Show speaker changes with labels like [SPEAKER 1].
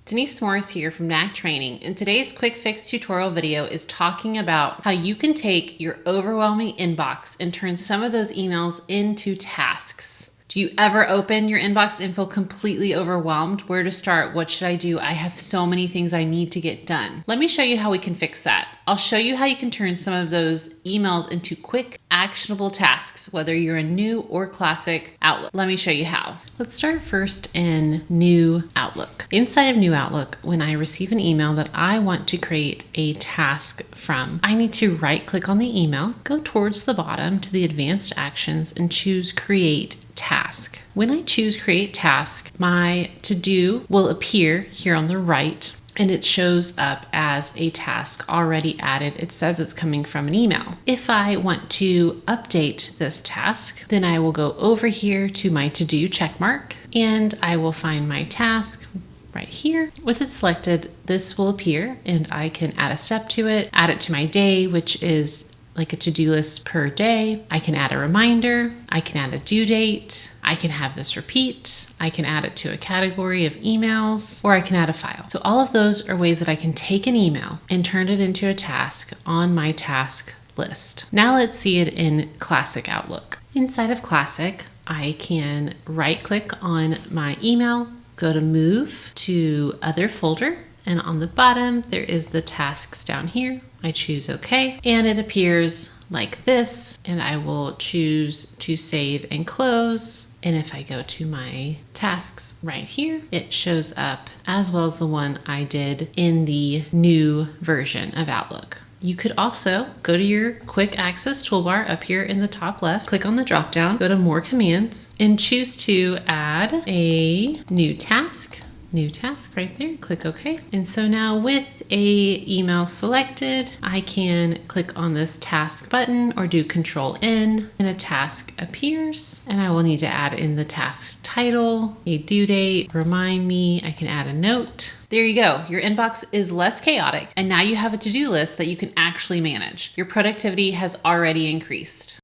[SPEAKER 1] Denise Morris here from Knack Training, and today's quick fix tutorial video is talking about how you can take your overwhelming inbox and turn some of those emails into tasks. Do you ever open your inbox and feel completely overwhelmed? Where to start? What should I do? I have so many things I need to get done. Let me show you how we can fix that. I'll show you how you can turn some of those emails into quick, actionable tasks, whether you're a new or classic Outlook. Let me show you how. Let's start first in New Outlook. Inside of New Outlook, when I receive an email that I want to create a task from, I need to right-click on the email, go towards the bottom to the Advanced Actions, and choose Create Task. When I choose Create Task, my to-do will appear here on the right, and it shows up as a task already added. It says it's coming from an email. If I want to update this task, then I will go over here to my to-do check mark, and I will find my task right here. With it selected, this will appear, and I can add a step to it, add it to my day, which is like a to-do list per day. I can add a reminder. I can add a due date. I can have this repeat. I can add it to a category of emails, or I can add a file. So all of those are ways that I can take an email and turn it into a task on my task list. Now let's see it in Classic Outlook. Inside of Classic, I can right-click on my email, go to Move to Other Folder, and on the bottom, there is the tasks down here. I choose OK, and it appears like this, and I will choose to save and close. And if I go to my tasks right here, it shows up as well as the one I did in the new version of Outlook. You could also go to your quick access toolbar up here in the top left, click on the drop down, go to more commands, and choose to add a new task. New task right there, click OK. And so now with a email selected, I can click on this task button or do Control N, and a task appears, and I will need to add in the task title, a due date, remind me. I can add a note. There you go. Your inbox is less chaotic, and now you have a to-do list that you can actually manage. Your productivity has already increased.